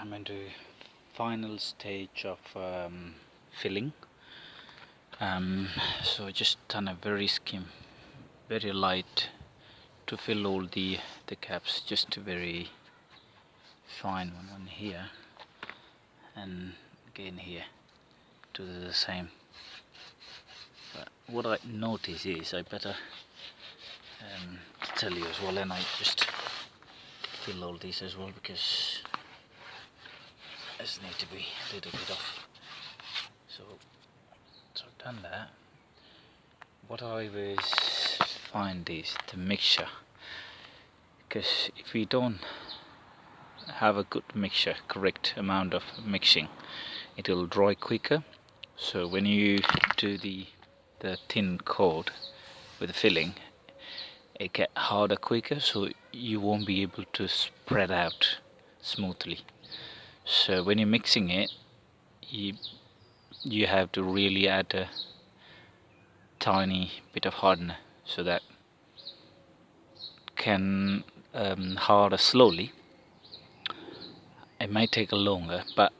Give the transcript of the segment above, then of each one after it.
I'm into final stage of filling. So just done a very skim, very light to fill all the caps. Just a very fine one here, and again here to the same. But what I notice is I better tell you as well, and I just fill all these as well because this need to be a little bit off. So I've done that. What I always find is the mixture, because if we don't have a good mixture, correct amount of mixing, it will dry quicker. So when you do the thin coat with the filling, it get harder quicker, so you won't be able to spread out smoothly. So when you're mixing it, you have to really add a tiny bit of hardener so that can harder slowly. It might take a longer, but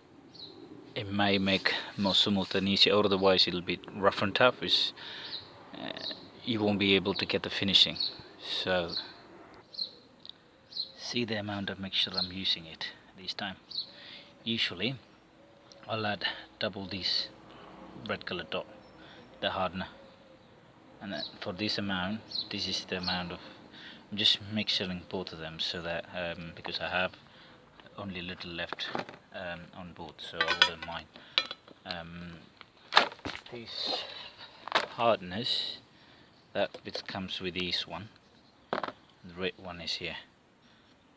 it may make more smooth and easier. Otherwise it'll be rough and tough, you won't be able to get the finishing. So see the amount of mixture I'm using it this time. Usually I'll add double this red color dot, the hardener, and then for this amount, this is the amount of, I'm just mixing both of them so that because I have only a little left on both, so I wouldn't mind. These hardness that which comes with this one, the red one is here.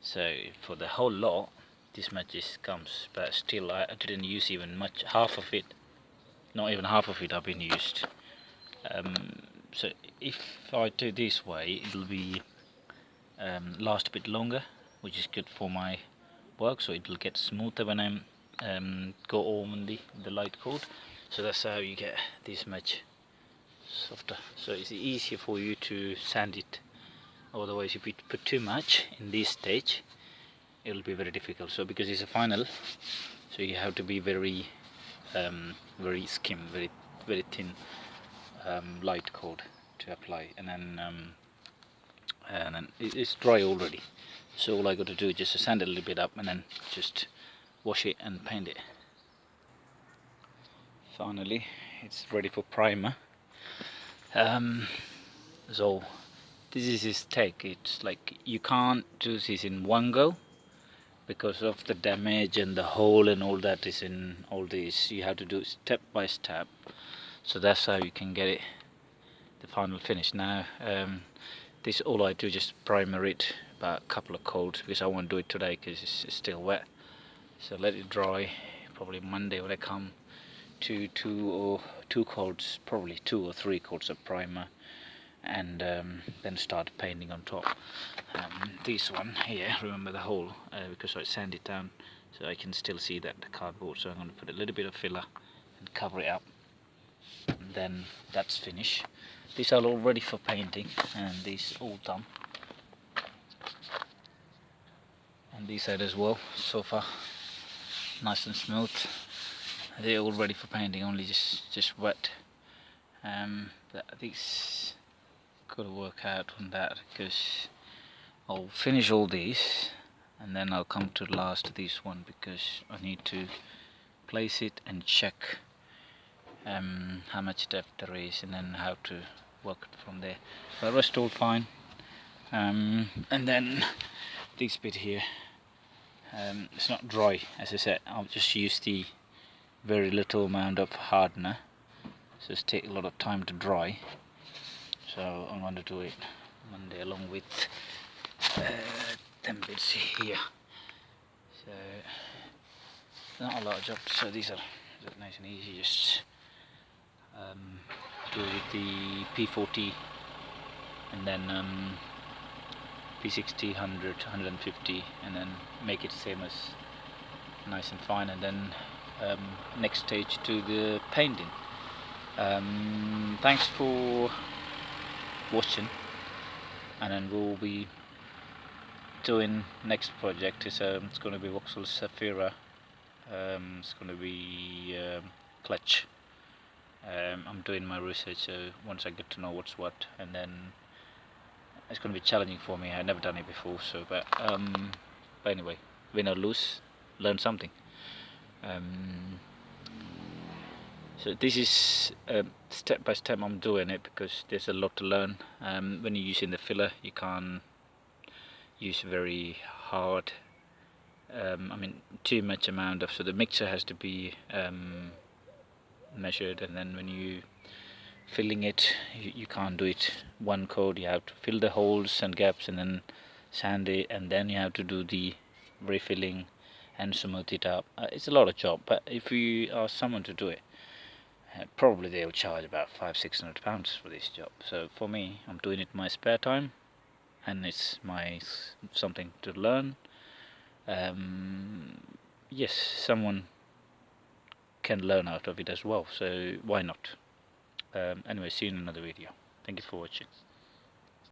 So for the whole lot, this much comes, but still I didn't use even much, half of it. Not even half of it I've been used. So if I do this way, it'll be last a bit longer, which is good for my work. So it'll get smoother when I'm go on the light coat. So that's how you get this much softer. So it's easier for you to sand it. Otherwise, if you put too much in this stage, it'll be very difficult. So because it's a final, so you have to be very skim, very thin light coat to apply, and then it's dry already. So all I got to do is just sand it a little bit up and then just wash it and paint it. Finally, it's ready for primer. So this is his take. It's like you can't do this in one go because of the damage and the hole and all that is in all these. You have to do step by step. So that's how you can get it the final finish. Now this all I do, just primer it about a couple of coats because I won't do it today because it's still wet. So let it dry. Probably Monday when I come to two coats, probably 2 or 3 coats of primer, and then start painting on top. This one here, remember the hole, because I sand it down so I can still see that the cardboard, so I'm going to put a little bit of filler and cover it up, and then that's finished. These are all ready for painting, and these all done, and this side as well. So far nice and smooth. They're all ready for painting, only just wet. These gotta work out on that because I'll finish all these and then I'll come to last this one because I need to place it and check how much depth there is and then how to work it from there. The rest all fine. And then this bit here, it's not dry, as I said. I'll just use the very little amount of hardener, so it's take a lot of time to dry. So I'm going to do it Monday along with them bits here. So not a lot of jobs, so these are nice and easy. Just do with the P40 and then P60, 100, 150, and then make it same as nice and fine, and then next stage to the painting. Thanks for watching, and then we'll be doing next project is it's going to be Vauxhall Zafira It's going to be clutch. I'm doing my research, so once I get to know what's what, and then it's going to be challenging for me. I've never done it before, so but anyway, win or lose, learn something. So this is step by step I'm doing it because there's a lot to learn. When you're using the filler, you can't use very hard, I mean too much amount of, so the mixture has to be measured, and then when you filling it, you can't do it one coat. You have to fill the holes and gaps and then sand it, and then you have to do the refilling and smooth it up. It's a lot of job, but if you ask someone to do it, probably they'll charge about £500-600 for this job. So for me, I'm doing it in my spare time, and it's my something to learn. Yes, someone can learn out of it as well, so why not? Anyway, see you in another video. Thank you for watching.